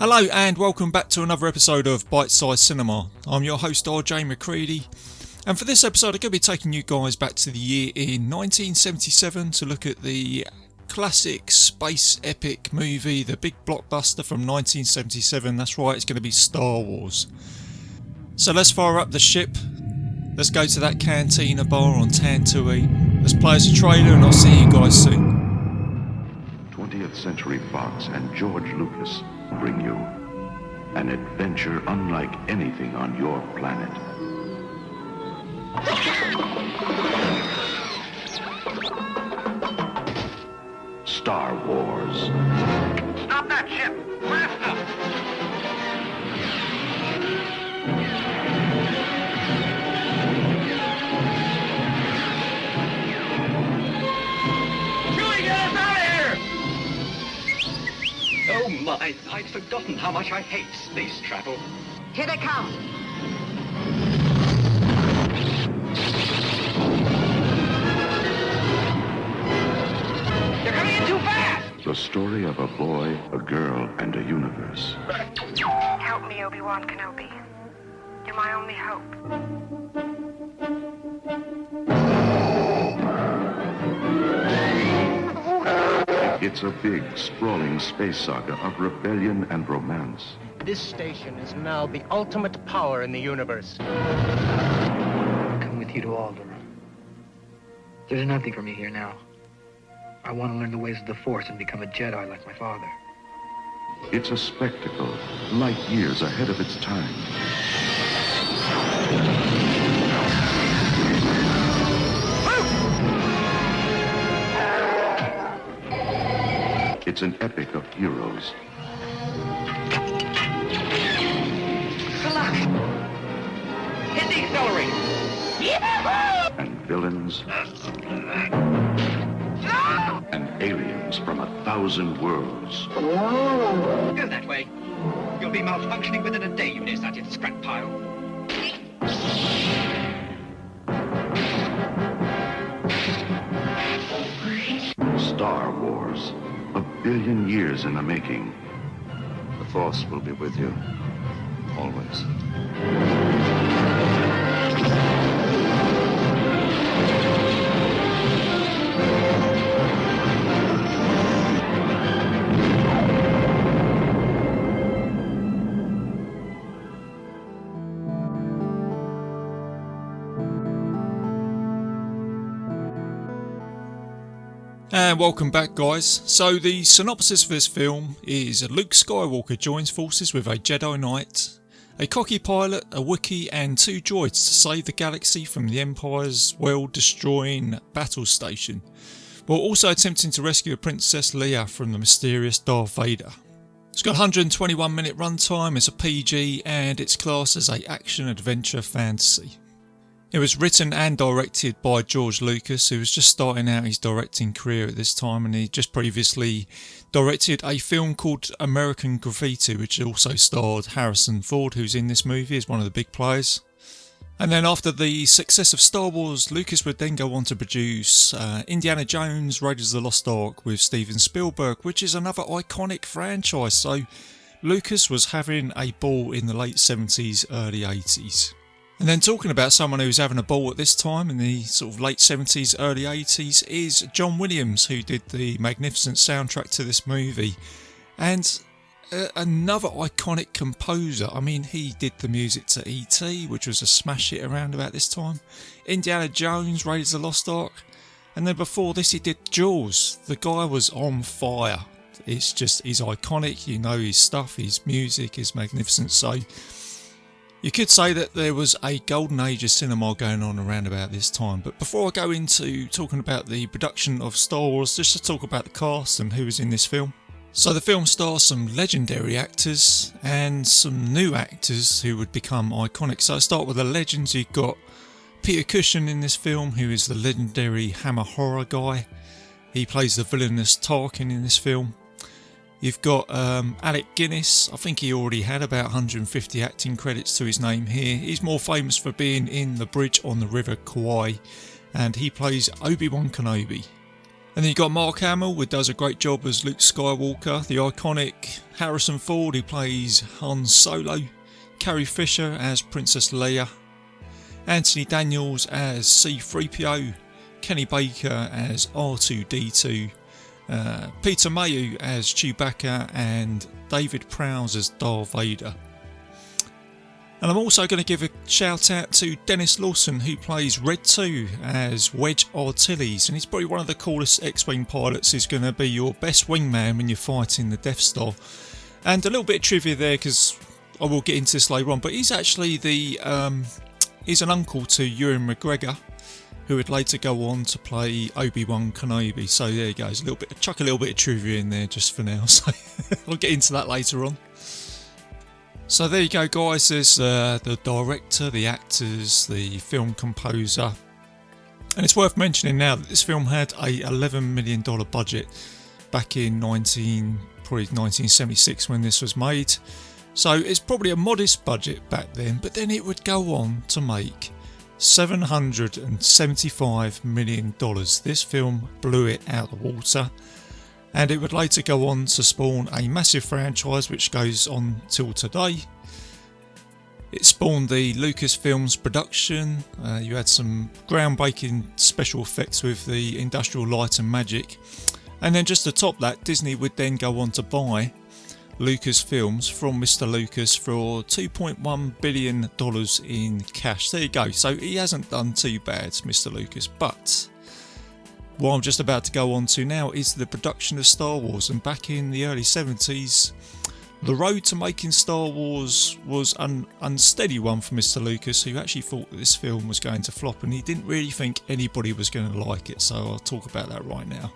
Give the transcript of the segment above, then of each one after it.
Hello and welcome back to another episode of Bitesize Cinema. I'm your host RJ McCready, and for this episode I'm going to be taking you guys back to the year in 1977 to look at the classic space epic movie, the big blockbuster from 1977. That's right, it's going to be Star Wars. So let's fire up the ship, let's go to that cantina bar on Tantoy, let's play us a trailer and I'll see you guys soon. 20th Century Fox and George Lucas bring you an adventure unlike anything on your planet. Star Wars. Stop that ship! Faster! Chewie, get us out of here! Oh my, I'd forgotten how much I hate space travel. Here they come. You're coming in too fast! The story of a boy, a girl, and a universe. Help me, Obi-Wan Kenobi. You're my only hope. It's a big, sprawling space saga of rebellion and romance. This station is now the ultimate power in the universe. Come with you to Alderaan. There's nothing for me here now. I want to learn the ways of the Force and become a Jedi like my father. It's a spectacle, light years ahead of its time. It's an epic of heroes. Good luck! Hit the accelerator! And villains. And aliens from 1,000 worlds. Go that way. You'll be malfunctioning within a day, you nearsighted scrap pile. Star Wars. 1 billion years in the making. The Force will be with you. Always. And welcome back, guys. So the synopsis for this film is Luke Skywalker joins forces with a Jedi Knight, a cocky pilot, a Wookiee and 2 droids to save the galaxy from the Empire's world-destroying battle station, while also attempting to rescue Princess Leia from the mysterious Darth Vader. It's got 121 minute runtime, it's a PG and it's classed as a action-adventure fantasy. It was written and directed by George Lucas, who was just starting out his directing career at this time, and he just previously directed a film called American Graffiti, which also starred Harrison Ford, who's in this movie as one of the big players. And then after the success of Star Wars, Lucas would then go on to produce Indiana Jones, Raiders of the Lost Ark with Steven Spielberg, which is another iconic franchise. So Lucas was having a ball in the late 70s, early 80s. And then talking about someone who's having a ball at this time in the sort of late 70s, early 80s is John Williams, who did the magnificent soundtrack to this movie. And another iconic composer. I mean, he did the music to E.T., which was a smash hit around about this time. Indiana Jones, Raiders of the Lost Ark. And then before this he did Jaws. The guy was on fire. It's just, he's iconic, you know his stuff, his music is magnificent. So you could say that there was a golden age of cinema going on around about this time. But before I go into talking about the production of Star Wars, just to talk about the cast and who was in this film. So the film stars some legendary actors and some new actors who would become iconic. So I start with the legends. You've got Peter Cushing in this film, who is the legendary Hammer horror guy. He plays the villainous Tarkin in this film. You've got Alec Guinness. I think he already had about 150 acting credits to his name here. He's more famous for being in The Bridge on the River Kwai, and he plays Obi-Wan Kenobi. And then you got Mark Hamill, who does a great job as Luke Skywalker, the iconic Harrison Ford, who plays Han Solo, Carrie Fisher as Princess Leia, Anthony Daniels as C-3PO, Kenny Baker as R2-D2, Peter Mayhew as Chewbacca, and David Prowse as Darth Vader. And I'm also going to give a shout out to Dennis Lawson, who plays Red 2 as Wedge Antilles, and he's probably one of the coolest X-Wing pilots. He's going to be your best wingman when you're fighting the Death Star. And a little bit of trivia there, because I will get into this later on, but he's actually he's an uncle to Ewan McGregor, who would later go on to play Obi-Wan Kenobi. So there you go, chuck a little bit of trivia in there just for now, so I'll get into that later on. So there you go guys, there's the director, the actors, the film composer, and it's worth mentioning now that this film had a $11 million budget back in 1976 when this was made. So it's probably a modest budget back then, but then it would go on to make $775 million. This film blew it out of the water, and it would later go on to spawn a massive franchise which goes on till today. It spawned the Lucasfilms production. You had some groundbreaking special effects with the Industrial Light and Magic, and then just to top that, Disney would then go on to buy Lucasfilms from Mr. Lucas for $2.1 billion in cash. There you go. So he hasn't done too bad, Mr. Lucas. But what I'm just about to go on to now is the production of Star Wars. And back in the early 70s, the road to making Star Wars was an unsteady one for Mr. Lucas, who actually thought that this film was going to flop, and he didn't really think anybody was going to like it. So I'll talk about that right now.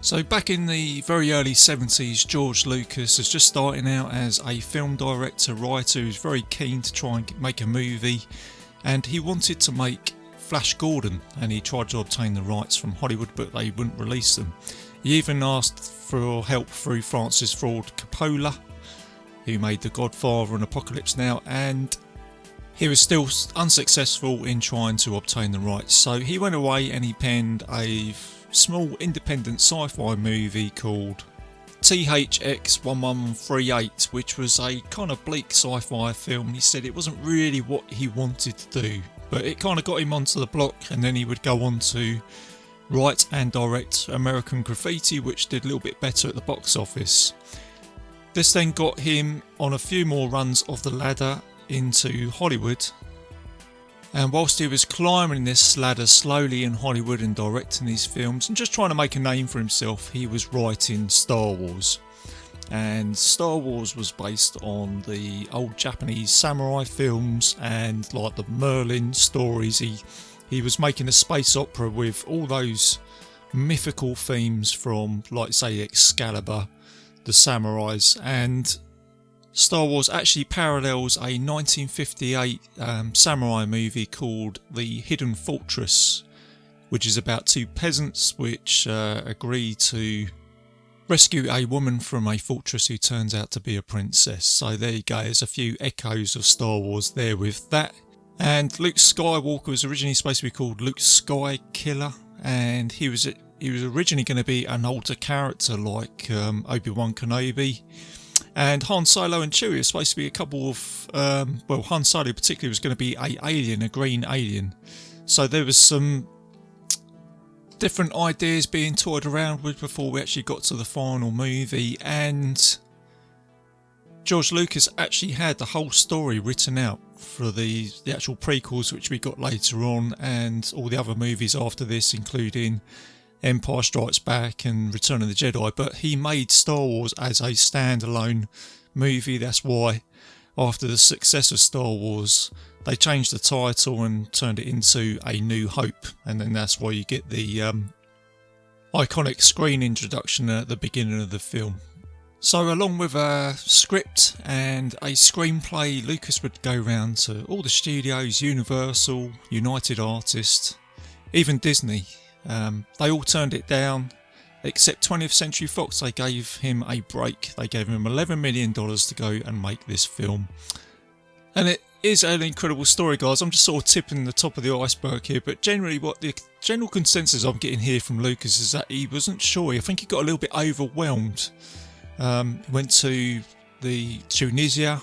So back in the very early 70s, George Lucas was just starting out as a film director, writer, who was very keen to try and make a movie, and he wanted to make Flash Gordon, and he tried to obtain the rights from Hollywood, but they wouldn't release them. He even asked for help through Francis Ford Coppola, who made The Godfather and Apocalypse Now, and he was still unsuccessful in trying to obtain the rights. So he went away and he penned a small independent sci-fi movie called THX 1138, which was a kind of bleak sci-fi film. He said it wasn't really what he wanted to do, but it kind of got him onto the block, and then he would go on to write and direct American Graffiti, which did a little bit better at the box office. This then got him on a few more runs of the ladder into Hollywood, and whilst he was climbing this ladder slowly in Hollywood and directing these films and just trying to make a name for himself, he was writing Star Wars. And Star Wars was based on the old Japanese samurai films and like the Merlin stories. He was making a space opera with all those mythical themes from, like say, Excalibur, the samurais, and Star Wars actually parallels a 1958 samurai movie called The Hidden Fortress, which is about two peasants which agree to rescue a woman from a fortress who turns out to be a princess. So there you go, there's a few echoes of Star Wars there with that. And Luke Skywalker was originally supposed to be called Luke Skykiller, and he was originally going to be an older character like Obi-Wan Kenobi. And Han Solo and Chewie are supposed to be a couple of, Han Solo particularly was going to be a green alien. So there was some different ideas being toyed around with before we actually got to the final movie, and George Lucas actually had the whole story written out for the actual prequels, which we got later on, and all the other movies after this, including Empire Strikes Back and Return of the Jedi. But he made Star Wars as a standalone movie. That's why after the success of Star Wars, they changed the title and turned it into A New Hope, and then that's why you get the iconic screen introduction at the beginning of the film. So along with a script and a screenplay, Lucas would go round to all the studios, Universal, United Artists, even Disney. They all turned it down, except 20th Century Fox. They gave him a break. They gave him $11 million to go and make this film. And is an incredible story, guys. I'm just sort of tipping the top of the iceberg here, but generally what the general consensus I'm getting here from Lucas is that he wasn't sure. I think he got a little bit overwhelmed. He went to the Tunisia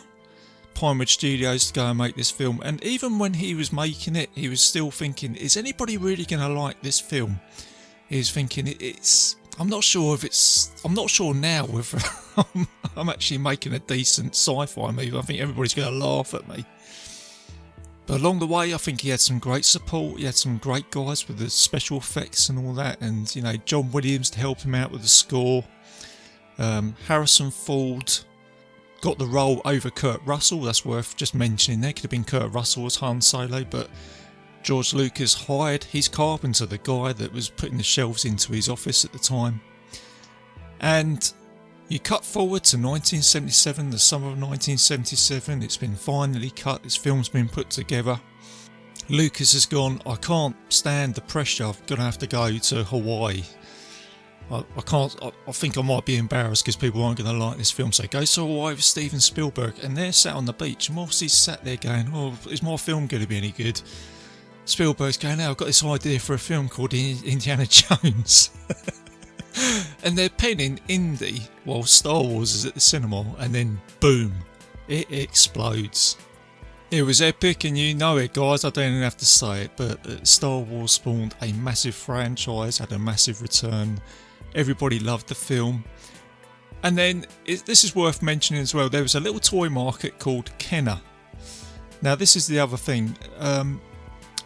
Pinewood Studios to go and make this film, and even when he was making it, he was still thinking, is anybody really going to like this film? He was thinking, I'm not sure now whether I'm actually making a decent sci-fi movie. I think everybody's going to laugh at me. But along the way, I think he had some great support. He had some great guys with the special effects and all that, and you know, John Williams to help him out with the score. Harrison Ford got the role over Kurt Russell. That's worth just mentioning. There could have been Kurt Russell as Han Solo, but George Lucas hired his carpenter, the guy that was putting the shelves into his office at the time. And you cut forward to 1977, the summer of 1977. It's been finally cut. This film's been put together. Lucas has gone, I can't stand the pressure. I'm going to have to go to Hawaii. I think I might be embarrassed because people aren't going to like this film. So he goes to Hawaii with Steven Spielberg, and they're sat on the beach, and whilst he's sat there going, oh, is my film going to be any good? Spielberg's going, I've got this idea for a film called Indiana Jones. And they're penning Indy while Star Wars is at the cinema, and then boom, it explodes. It was epic, and you know it, guys. I don't even have to say it, but Star Wars spawned a massive franchise, had a massive return. Everybody loved the film. And then, this is worth mentioning as well, there was a little toy market called Kenner. Now this is the other thing.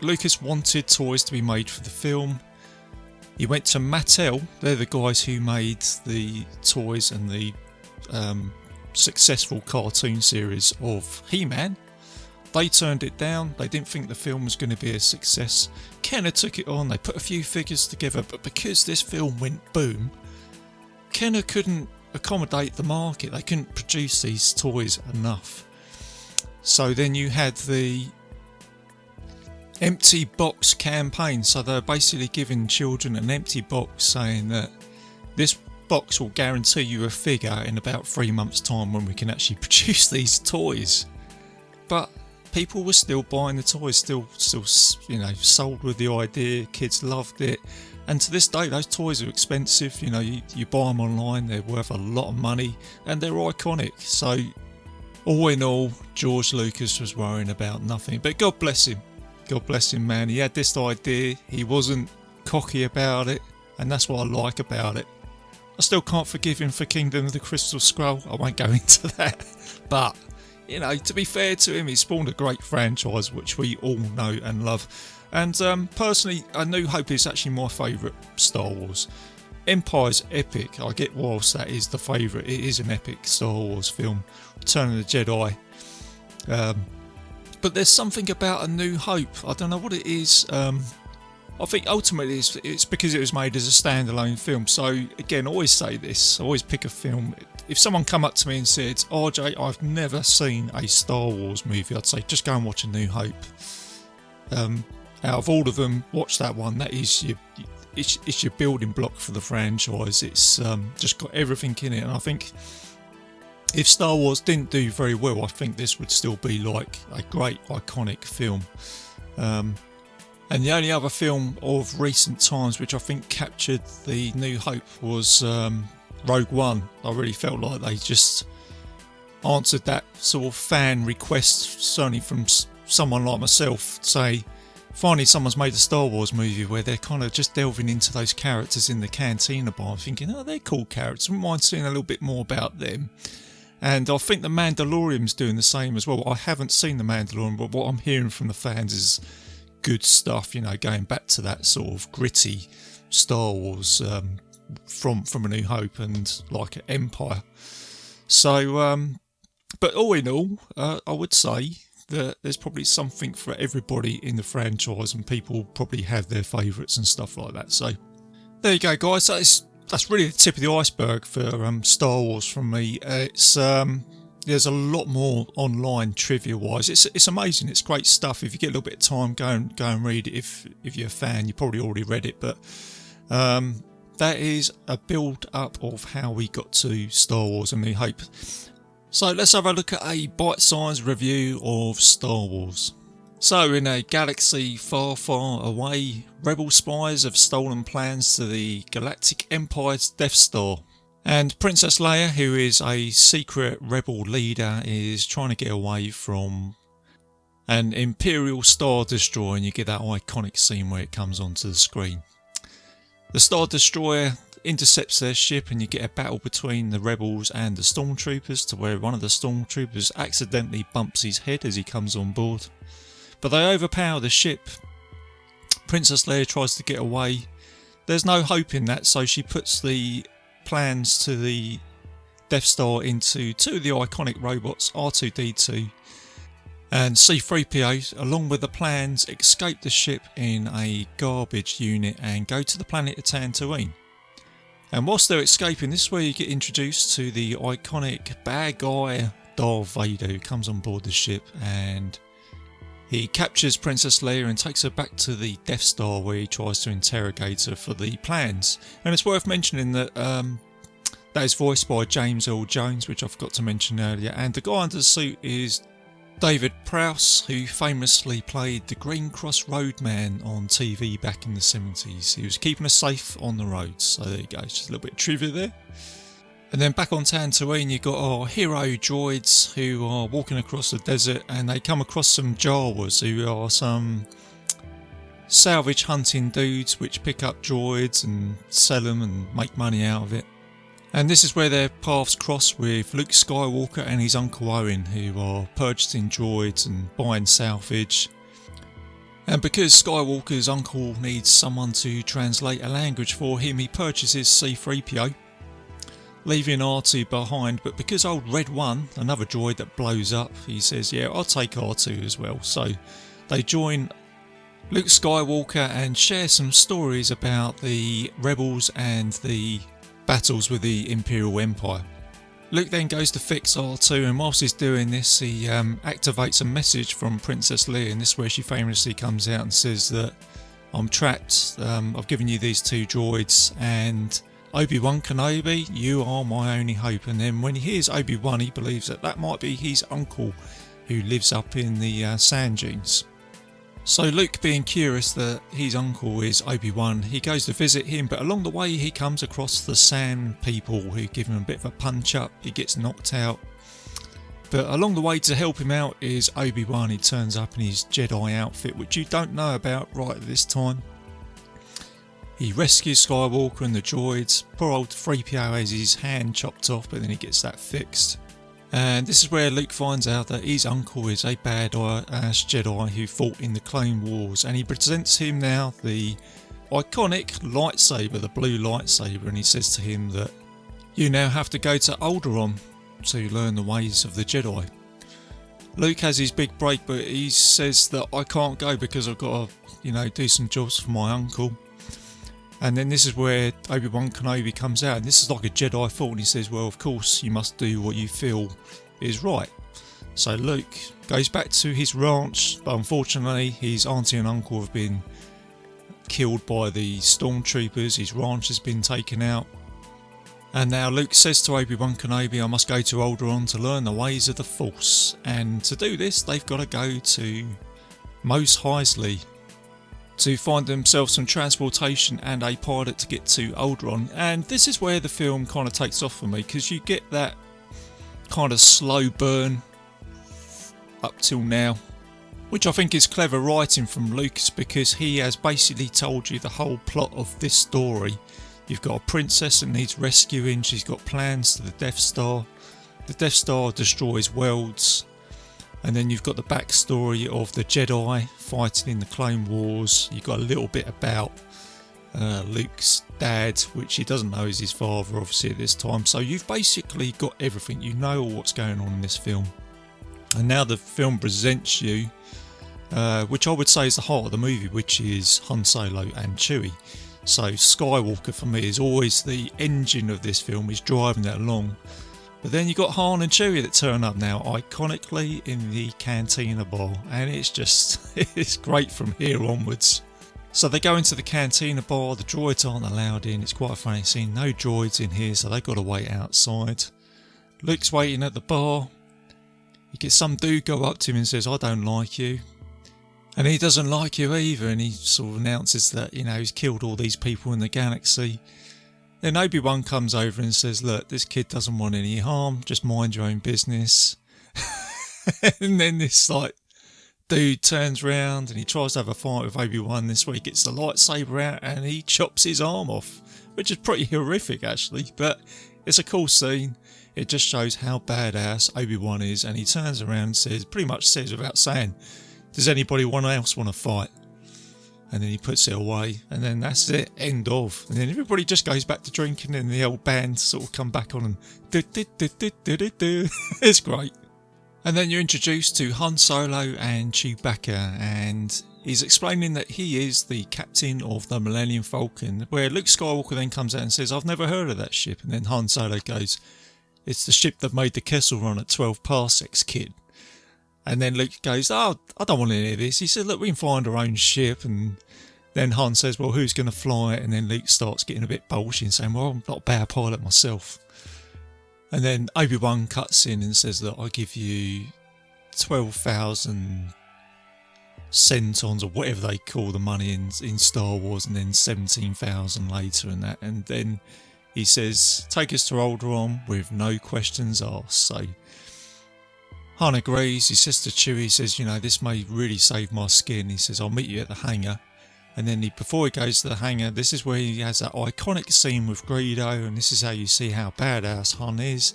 Lucas wanted toys to be made for the film. He went to Mattel. They're the guys who made the toys and the successful cartoon series of He-Man. They turned it down. They didn't think the film was going to be a success. Kenner took it on. They put a few figures together, but because this film went boom, Kenner couldn't accommodate the market. They couldn't produce these toys enough. So then you had the empty box campaign. So they're basically giving children an empty box, saying that this box will guarantee you a figure in about 3 months' time when we can actually produce these toys. But people were still buying the toys, still, you know, sold with the idea. Kids loved it, and to this day, those toys are expensive. You know, you buy them online; they're worth a lot of money, and they're iconic. So, all in all, George Lucas was worrying about nothing. But God bless him. God bless him, man. He had this idea. He wasn't cocky about it, and that's what I like about it. I still can't forgive him for Kingdom of the Crystal Scroll. I won't go into that, but you know, to be fair to him, he spawned a great franchise which we all know and love. And personally, A New Hope is actually my favourite Star Wars. Empire's epic. I get whilst that is the favourite, it is an epic Star Wars film. Return of the Jedi. But there's something about A New Hope. I don't know what it is. I think ultimately it's because it was made as a standalone film. So again, I always say this. I always pick a film. If someone come up to me and said, RJ, I've never seen a Star Wars movie, I'd say just go and watch A New Hope. Out of all of them, watch that one. That is it's your building block for the franchise. It's just got everything in it. And I think if Star Wars didn't do very well, I think this would still be like a great iconic film. And the only other film of recent times which I think captured the New Hope was Rogue One. I really felt like they just answered that sort of fan request, certainly from someone like myself, say, finally someone's made a Star Wars movie where they're kind of just delving into those characters in the Cantina bar, thinking, oh, they're cool characters, wouldn't mind seeing a little bit more about them. And I think The Mandalorian's doing the same as well. I haven't seen The Mandalorian, but what I'm hearing from the fans is good stuff, you know, going back to that sort of gritty Star Wars from A New Hope and like Empire. So, but all in all, I would say that there's probably something for everybody in the franchise, and people probably have their favourites and stuff like that. So there you go, guys. That's really the tip of the iceberg for Star Wars from me. It's there's a lot more online trivia wise. It's amazing. It's great stuff. If you get a little bit of time, go and read it. If you're a fan, you probably already read it, but that is a build up of how we got to Star Wars and New Hope. So let's have a look at a bite-sized review of Star Wars. So in a galaxy far, far away, rebel spies have stolen plans to the Galactic Empire's Death Star. And Princess Leia, who is a secret rebel leader, is trying to get away from an Imperial Star Destroyer, and you get that iconic scene where it comes onto the screen. The Star Destroyer intercepts their ship, and you get a battle between the rebels and the stormtroopers, to where one of the stormtroopers accidentally bumps his head as he comes on board. But they overpower the ship. Princess Leia tries to get away. There's no hope in that, so she puts the plans to the Death Star into two of the iconic robots, R2-D2 and C-3PO, along with the plans, escape the ship in a garbage unit and go to the planet of Tatooine. And whilst they're escaping, this is where you get introduced to the iconic bad guy Darth Vader, who comes on board the ship, and he captures Princess Leia and takes her back to the Death Star, where he tries to interrogate her for the plans. And it's worth mentioning that that is voiced by James Earl Jones, which I forgot to mention earlier, and the guy under the suit is David Prowse, who famously played the Green Cross Roadman on TV back in the 70s. He was keeping us safe on the roads. So there you go, just a little bit of trivia there. And then back on Tatooine, you've got our hero droids who are walking across the desert, and they come across some Jawas, who are some salvage hunting dudes which pick up droids and sell them and make money out of it. And this is where their paths cross with Luke Skywalker and his Uncle Owen, who are purchasing droids and buying salvage. And because Skywalker's uncle needs someone to translate a language for him, he purchases C-3PO, leaving R2 behind. But because old Red One, another droid that blows up, he says, yeah, I'll take R2 as well. So they join Luke Skywalker and share some stories about the rebels and the battles with the Imperial Empire. Luke then goes to fix R2, and whilst he's doing this, he activates a message from Princess Leia, and this is where she famously comes out and says that I'm trapped, I've given you these two droids, and Obi-Wan Kenobi, you are my only hope. And then when he hears Obi-Wan, he believes that that might be his uncle who lives up in the sand dunes. So Luke, being curious that his uncle is Obi-Wan, he goes to visit him, but along the way he comes across the sand people who give him a bit of a punch up. He gets knocked out. But along the way, to help him out, is Obi-Wan. He turns up in his Jedi outfit, which you don't know about right at this time. He rescues Skywalker and the droids. Poor old 3PO has his hand chopped off, but then he gets that fixed. And this is where Luke finds out that his uncle is a bad-ass Jedi who fought in the Clone Wars, and he presents him now the iconic lightsaber, the blue lightsaber, and he says to him that you now have to go to Alderaan to learn the ways of the Jedi. Luke has his big break, but he says that I can't go because I've got to, do some jobs for my uncle. And then this is where Obi-Wan Kenobi comes out, and this is like a Jedi thought, and he says, well, of course you must do what you feel is right. So Luke goes back to his ranch, but unfortunately his auntie and uncle have been killed by the stormtroopers. His ranch has been taken out, and now Luke says to Obi-Wan Kenobi, I must go to Alderaan to learn the ways of the Force. And to do this, they've got to go to Mos Eisley to find themselves some transportation and a pilot to get to Alderaan. And this is where the film kind of takes off for me, because you get that kind of slow burn up till now, which I think is clever writing from Lucas, because he has basically told you the whole plot of this story. You've got a princess that needs rescuing, she's got plans to the Death Star. The Death Star destroys worlds. And then you've got the backstory of the Jedi fighting in the Clone Wars. You've got a little bit about Luke's dad, which he doesn't know is his father, obviously, at this time. So you've basically got everything. You know what's going on in this film. And now the film presents you, which I would say is the heart of the movie, which is Han Solo and Chewie. So Skywalker, for me, is always the engine of this film. He's driving that along. But then you got Han and Chewie that turn up now, iconically in the Cantina bar, and it's just, it's great from here onwards. So they go into the Cantina bar, the droids aren't allowed in, it's quite a funny scene, no droids in here, so they've got to wait outside. Luke's waiting at the bar. He gets some dude go up to him and says, I don't like you. And he doesn't like you either, and he sort of announces that, he's killed all these people in the galaxy. Then Obi-Wan comes over and says, look, this kid doesn't want any harm, just mind your own business. And then this dude turns round and he tries to have a fight with Obi-Wan. This way he gets the lightsaber out and he chops his arm off, which is pretty horrific actually, but it's a cool scene. It just shows how badass Obi-Wan is, and he turns around and pretty much says without saying, does anybody else want to fight? And then he puts it away, and then that's it, end of. And then everybody just goes back to drinking, and the old band sort of come back on and do. It's great. And then you're introduced to Han Solo and Chewbacca, and he's explaining that he is the captain of the Millennium Falcon, where Luke Skywalker then comes out and says, I've never heard of that ship. And then Han Solo goes, it's the ship that made the Kessel Run at 12 parsecs, kid. And then Luke goes, oh, I don't want any of this. He said, look, we can find our own ship. And then Han says, well, who's going to fly it? And then Luke starts getting a bit bolshy and saying, well, I'm not a bad pilot myself. And then Obi-Wan cuts in and says, look, I give you 12,000 centons or whatever they call the money in Star Wars, and then 17,000 later and that. And then he says, take us to Alderaan with no questions asked. So Han agrees. He says to Chewie, he says, this may really save my skin. He says, I'll meet you at the hangar. And then before he goes to the hangar, this is where he has that iconic scene with Greedo, and this is how you see how badass Han is.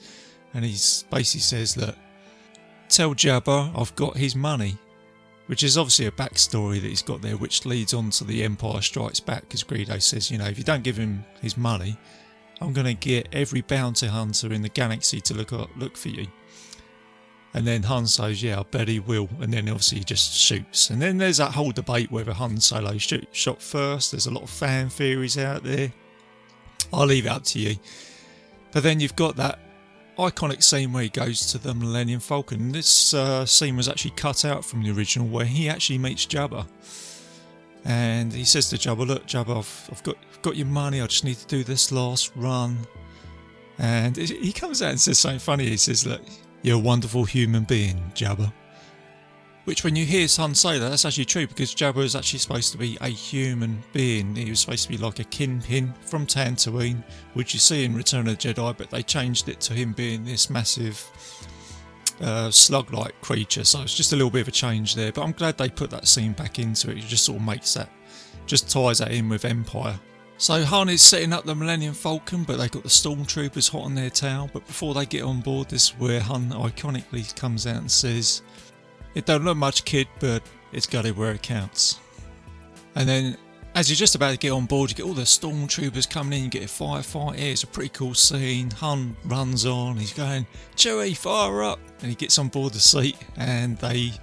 And he basically says, look, tell Jabba I've got his money, which is obviously a backstory that he's got there, which leads on to the Empire Strikes Back, because Greedo says, if you don't give him his money, I'm going to get every bounty hunter in the galaxy to look for you. And then Han says, yeah, I bet he will. And then obviously he just shoots. And then there's that whole debate whether Han Solo shot first. There's a lot of fan theories out there. I'll leave it up to you. But then you've got that iconic scene where he goes to the Millennium Falcon. This scene was actually cut out from the original, where he actually meets Jabba. And he says to Jabba, look, Jabba, I've got your money. I just need to do this last run. And he comes out and says something funny. He says, look, you're a wonderful human being, Jabba. Which, when you hear Han say that, that's actually true, because Jabba is actually supposed to be a human being. He was supposed to be like a kinpin from Tatooine, which you see in Return of the Jedi, but they changed it to him being this massive slug-like creature. So it's just a little bit of a change there. But I'm glad they put that scene back into it. It just sort of makes that, just ties that in with Empire. So Han is setting up the Millennium Falcon, but they've got the Stormtroopers hot on their tail. But before they get on board, this is where Han iconically comes out and says, it don't look much, kid, but it's got it where it counts. And then, as you're just about to get on board, you get all the Stormtroopers coming in, you get a firefight here. It's a pretty cool scene. Han runs on, he's going, Chewie, fire up! And he gets on board the seat, and they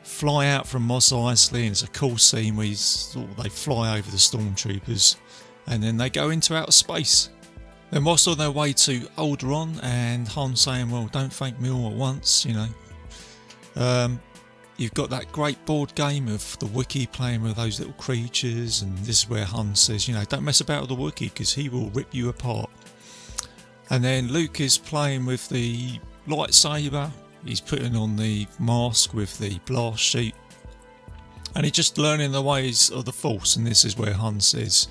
fly out from Mos Eisley, and it's a cool scene where they fly over the Stormtroopers, and then they go into outer space. Then whilst on their way to Alderaan, and Han saying, well, don't thank me all at once, you've got that great board game of the Wookiee playing with those little creatures, and this is where Han says, don't mess about with the Wookiee because he will rip you apart. And then Luke is playing with the lightsaber. He's putting on the mask with the blast sheet, and he's just learning the ways of the Force. And this is where Han says,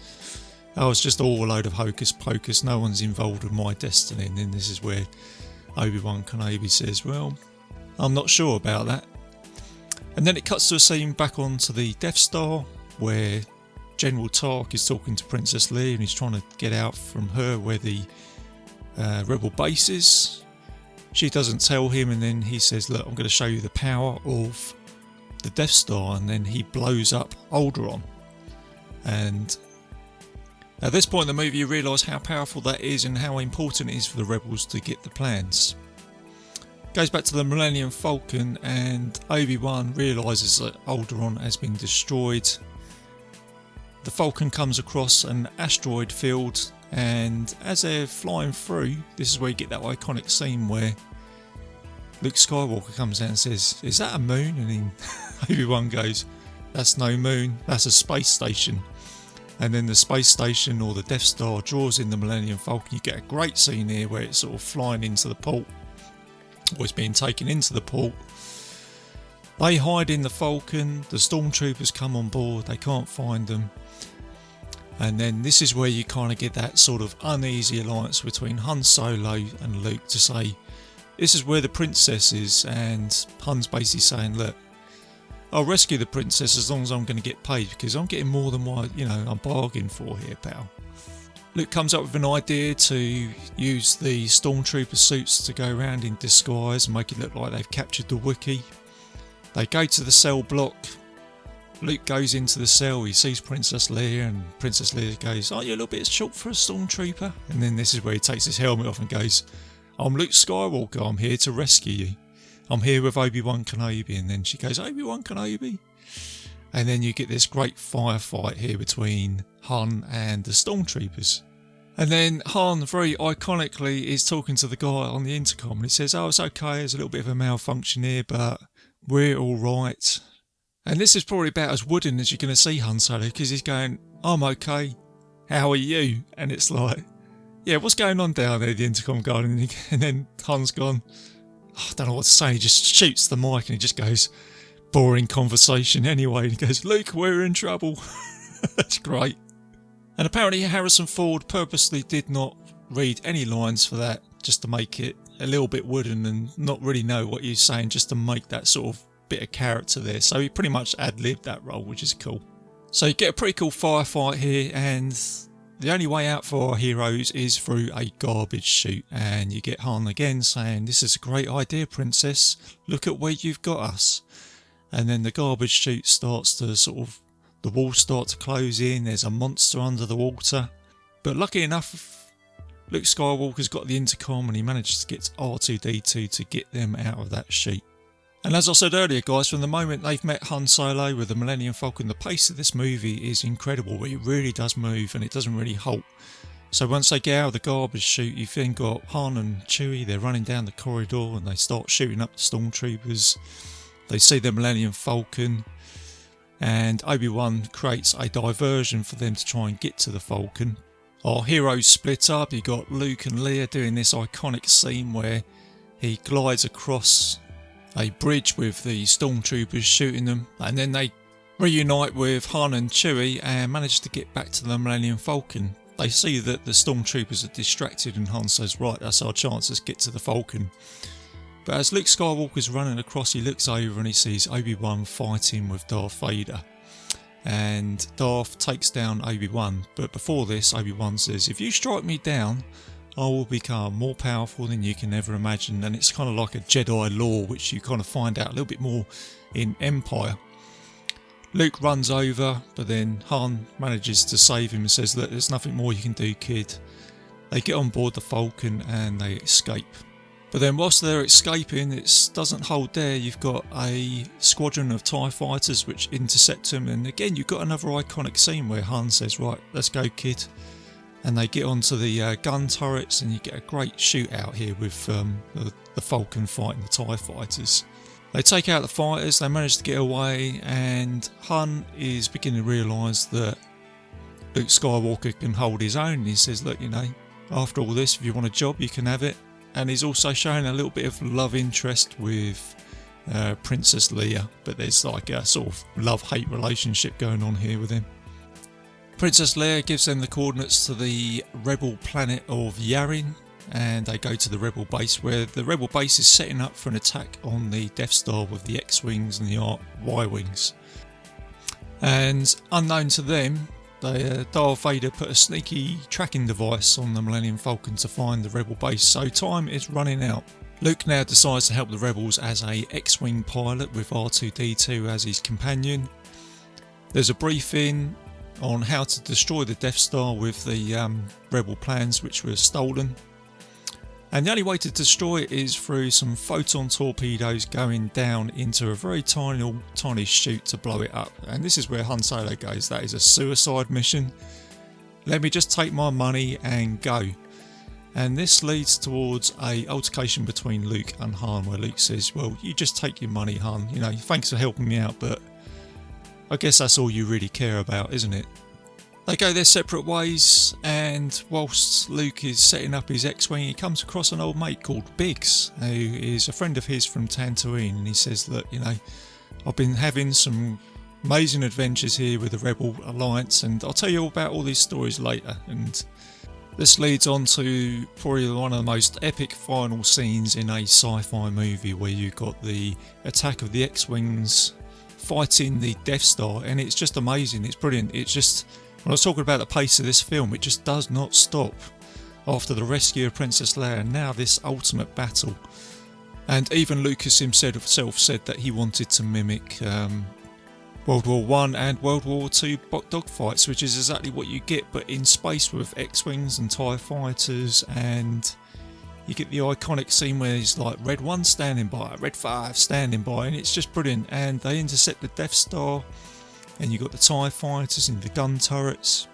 oh, it's just all a load of hocus pocus, no one's involved with my destiny. And then this is where Obi-Wan Kenobi says, well, I'm not sure about that. And then it cuts to a scene back onto the Death Star, where General Tark is talking to Princess Leia, and he's trying to get out from her where the rebel base is. She doesn't tell him, and then he says, look, I'm going to show you the power of the Death Star, and then he blows up Alderaan. And at this point in the movie you realise how powerful that is and how important it is for the rebels to get the plans. Goes back to the Millennium Falcon, and Obi-Wan realises that Alderaan has been destroyed. The Falcon comes across an asteroid field, and as they're flying through, this is where you get that iconic scene where Luke Skywalker comes out and says, is that a moon? And then Obi-Wan goes, that's no moon, that's a space station. And then the space station or the Death Star draws in the Millennium Falcon. You get a great scene here where it's sort of flying into the port, or it's being taken into the port. They hide in the Falcon, the stormtroopers come on board, they can't find them. And then this is where you kind of get that sort of uneasy alliance between Han Solo and Luke to say, this is where the princess is, and Han's basically saying, look, I'll rescue the princess as long as I'm going to get paid, because I'm getting more than what, I'm bargaining for here, pal. Luke comes up with an idea to use the stormtrooper suits to go around in disguise and make it look like they've captured the Wookiee. They go to the cell block. Luke goes into the cell, he sees Princess Leia, and Princess Leia goes, aren't you a little bit short for a stormtrooper? And then this is where he takes his helmet off and goes, I'm Luke Skywalker, I'm here to rescue you. I'm here with Obi-Wan Kenobi. And then she goes, Obi-Wan Kenobi? And then you get this great firefight here between Han and the stormtroopers. And then Han, very iconically, is talking to the guy on the intercom, and he says, oh, it's okay, there's a little bit of a malfunction here, but we're alright. And this is probably about as wooden as you're going to see Han Solo, because he's going, I'm okay, how are you? And it's like, yeah, what's going on down there, the intercom guy? And then Han's gone, oh, I don't know what to say, he just shoots the mic and he just goes, boring conversation anyway. And he goes, Luke, we're in trouble. That's great. And apparently Harrison Ford purposely did not read any lines for that, just to make it a little bit wooden and not really know what he's saying, just to make that sort of bit of character there. So he pretty much ad-libbed that role, which is cool. So you get a pretty cool firefight here, and the only way out for our heroes is through a garbage chute. And you get Han again saying, this is a great idea, princess, look at where you've got us. And then the garbage chute starts to sort of, the walls start to close in, there's a monster under the water. But lucky enough, Luke Skywalker's got the intercom and he manages to get R2-D2 to get them out of that chute. And as I said earlier, guys, from the moment they've met Han Solo with the Millennium Falcon, the pace of this movie is incredible. It really does move and it doesn't really halt. So once they get out of the garbage chute, you've then got Han and Chewie, they're running down the corridor and they start shooting up the stormtroopers. They see the Millennium Falcon, and Obi-Wan creates a diversion for them to try and get to the Falcon. Our heroes split up. You've got Luke and Leia doing this iconic scene where he glides across a bridge with the stormtroopers shooting them, and then they reunite with Han and Chewie and manage to get back to the Millennium Falcon. They see that the stormtroopers are distracted and Han says, right, that's our chance, let's get to the Falcon. But as Luke Skywalker's running across, he looks over and he sees Obi-Wan fighting with Darth Vader. And Darth takes down Obi-Wan. But before this, Obi-Wan says, if you strike me down, I will become more powerful than you can ever imagine. And it's kind of like a Jedi lore, which you kind of find out a little bit more in Empire. Luke runs over, but then Han manages to save him and says, look, there's nothing more you can do, kid. They get on board the Falcon and they escape. But then whilst they're escaping, it doesn't hold there. You've got a squadron of TIE fighters which intercept them. And again, you've got another iconic scene where Han says, right, let's go, kid. And they get onto the gun turrets and you get a great shootout here with the Falcon fighting the TIE fighters. They take out the fighters, they manage to get away, and Han is beginning to realise that Luke Skywalker can hold his own. And he says, look, after all this, if you want a job, you can have it. And he's also showing a little bit of love interest with Princess Leia, but there's like a sort of love-hate relationship going on here with him. Princess Leia gives them the coordinates to the rebel planet of Yavin, and they go to the rebel base, where the rebel base is setting up for an attack on the Death Star with the X-Wings and the Y-Wings. And unknown to them, Darth Vader put a sneaky tracking device on the Millennium Falcon to find the rebel base, so time is running out. Luke now decides to help the rebels as a X-Wing pilot with R2-D2 as his companion. There's a briefing on how to destroy the Death Star with the rebel plans which were stolen. And the only way to destroy it is through some photon torpedoes going down into a very tiny chute to blow it up. And this is where Han Solo goes, that is a suicide mission. Let me just take my money and go. And this leads towards a altercation between Luke and Han, where Luke says, well, you just take your money, Han. Thanks for helping me out, but I guess that's all you really care about, isn't it? They go their separate ways, and whilst Luke is setting up his X-Wing, he comes across an old mate called Biggs, who is a friend of his from Tatooine, and he says, look, you know, I've been having some amazing adventures here with the Rebel Alliance, and I'll tell you all about all these stories later. And this leads on to probably one of the most epic final scenes in a sci-fi movie, where you got the attack of the X-Wings fighting the Death Star, and it's just amazing, it's brilliant. It's just, when I was talking about the pace of this film, it just does not stop after the rescue of Princess Leia, and now this ultimate battle. And even Lucas himself said that he wanted to mimic World War I and World War II dogfights, which is exactly what you get, but in space with X-Wings and TIE fighters, and you get the iconic scene where he's like Red 1 standing by, Red 5 standing by, and it's just brilliant. And they intercept the Death Star, and you've got the TIE fighters and the gun turrets.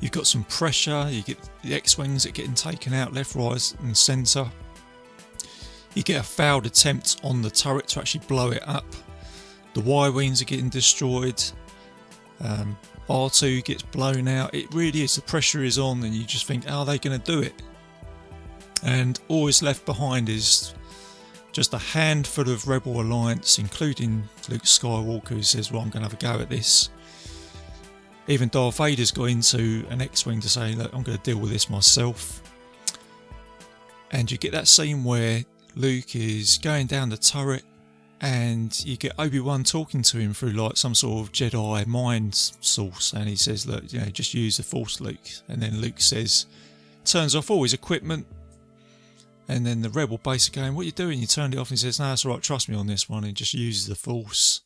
You've got some pressure, you get the X-Wings that are getting taken out left, right and centre. You get a failed attempt on the turret to actually blow it up. The Y-Wings are getting destroyed. R2 gets blown out. It really is, the pressure is on, and you just think, how are they going to do it? And all is left behind is just a handful of Rebel Alliance, including Luke Skywalker, who says, well, I'm going to have a go at this. Even Darth Vader's got into an X-Wing to say, look, I'm going to deal with this myself. And you get that scene where Luke is going down the turret, and you get Obi-Wan talking to him through like some sort of Jedi mind source, and he says, look, you know, just use the Force, Luke. And then Luke says, turns off all his equipment, and then the Rebel base are going, what are you doing? You turned it off, and he says, no, that's alright, trust me on this one. And he just uses the Force,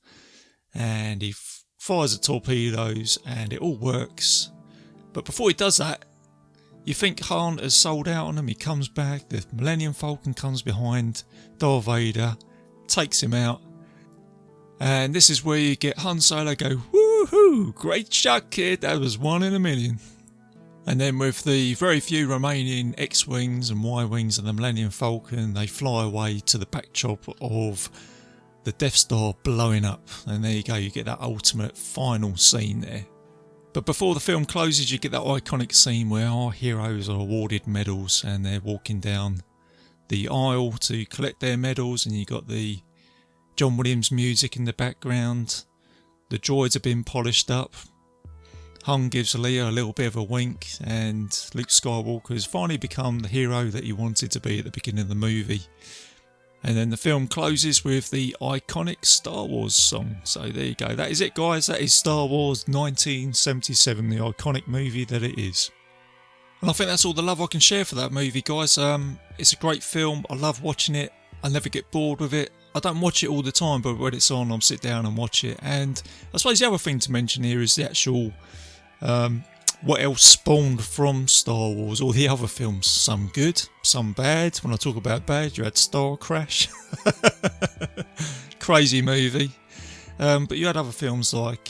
and he fires the torpedoes, and it all works. But before he does that, you think Han has sold out on him. He comes back, the Millennium Falcon comes behind Darth Vader, takes him out, and this is where you get Han Solo go, woohoo, great shot, kid, that was 1 in a million. And then with the very few remaining X-Wings and Y-Wings and the Millennium Falcon, they fly away to the backdrop of the Death Star blowing up, and there you go, you get that ultimate final scene there. But before the film closes, you get that iconic scene where our heroes are awarded medals, and they're walking down the aisle to collect their medals, and you got the John Williams music in the background. The droids have been polished up. Han gives Leia a little bit of a wink, and Luke Skywalker has finally become the hero that he wanted to be at the beginning of the movie. And then the film closes with the iconic Star Wars song. So there you go. That is it, guys. That is Star Wars 1977, the iconic movie that it is. And I think that's all the love I can share for that movie, guys. It's a great film. I love watching it. I never get bored with it. I don't watch it all the time, but when it's on, I'll sit down and watch it. And I suppose the other thing to mention here is the actual what else spawned from Star Wars, or the other films. Some good, some bad. When I talk about bad, you had Star Crash. Crazy movie. But you had other films like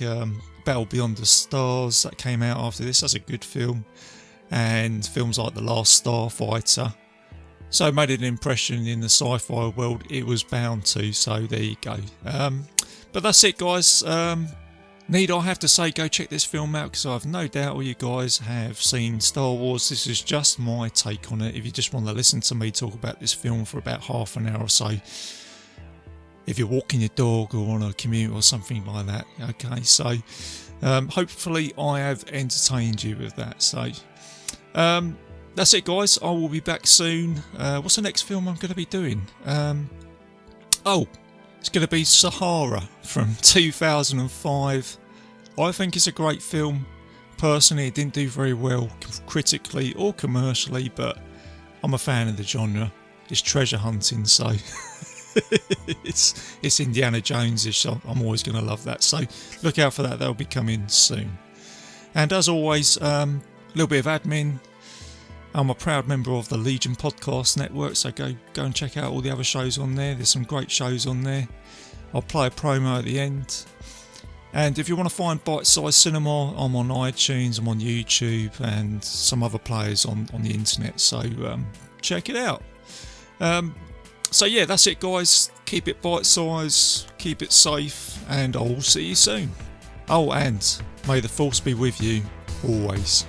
Battle Beyond the Stars that came out after this. That's a good film. And films like The Last Starfighter. So it made an impression in the sci-fi world. It was bound to, so there you go. But that's it, guys. Need I have to say, go check this film out, because I have no doubt all you guys have seen Star Wars. This is just my take on it. If you just want to listen to me talk about this film for about half an hour or so, if you're walking your dog or on a commute or something like that. Okay, so hopefully I have entertained you with that. So that's it, guys. I will be back soon. What's the next film I'm going to be doing? It's going to be Sahara from 2005. I think it's a great film. Personally, it didn't do very well critically or commercially, but I'm a fan of the genre. It's treasure hunting, so it's Indiana Jones-ish. So I'm always going to love that. So look out for that. That'll be coming soon. And as always, a little bit of admin. I'm a proud member of the Legion Podcast Network, so go and check out all the other shows on there. There's some great shows on there. I'll play a promo at the end. And if you want to find Bitesize Cinema, I'm on iTunes, I'm on YouTube, and some other players on the internet, so check it out. So yeah, that's it, guys. Keep it bite-size, keep it safe, and I'll see you soon. Oh, and May the Force be with you, always.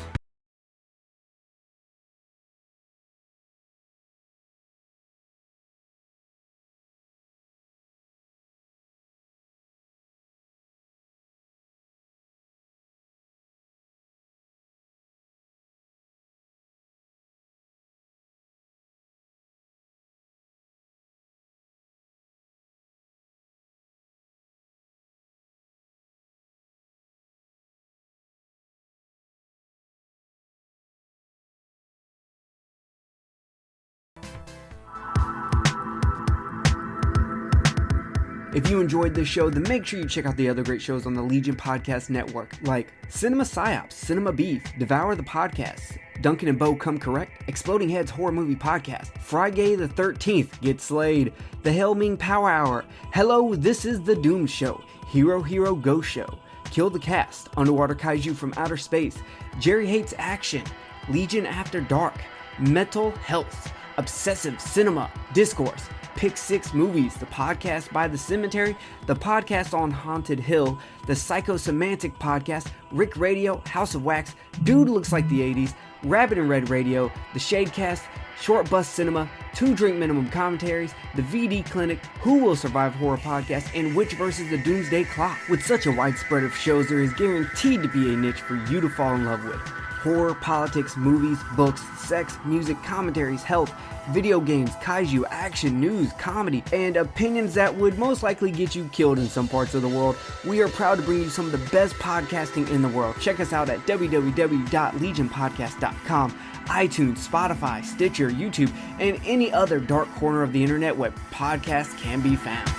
If you enjoyed this show, then make sure you check out the other great shows on the Legion Podcast Network, like Cinema Psyops, Cinema Beef, Devour the Podcast, Duncan and Bo Come Correct, Exploding Heads Horror Movie Podcast, Friday the 13th, Get Slayed, The Helming Power Hour, Hello, This is the Doom Show, Hero Hero Go Show, Kill the Cast, Underwater Kaiju from Outer Space, Jerry Hates Action, Legion After Dark, Mental Health, Obsessive Cinema, Discourse, Pick 6 Movies, the podcast by The Cemetery, the podcast on Haunted Hill, the Psychosemantic Podcast, Rick Radio, House of Wax, Dude Looks Like the 80s, Rabbit and Red Radio, the Shadecast, Short Bus Cinema, 2 Drink Minimum Commentaries, the VD Clinic, Who Will Survive Horror Podcast, and Witch vs. the Doomsday Clock. With such a wide spread of shows, there is guaranteed to be a niche for you to fall in love with. Horror, politics, movies, books, sex, music, commentaries, health, video games, kaiju, action, news, comedy, and opinions that would most likely get you killed in some parts of the world. We are proud to bring you some of the best podcasting in the world. Check us out at www.legionpodcast.com, iTunes, Spotify, Stitcher, YouTube, and any other dark corner of the internet where podcasts can be found.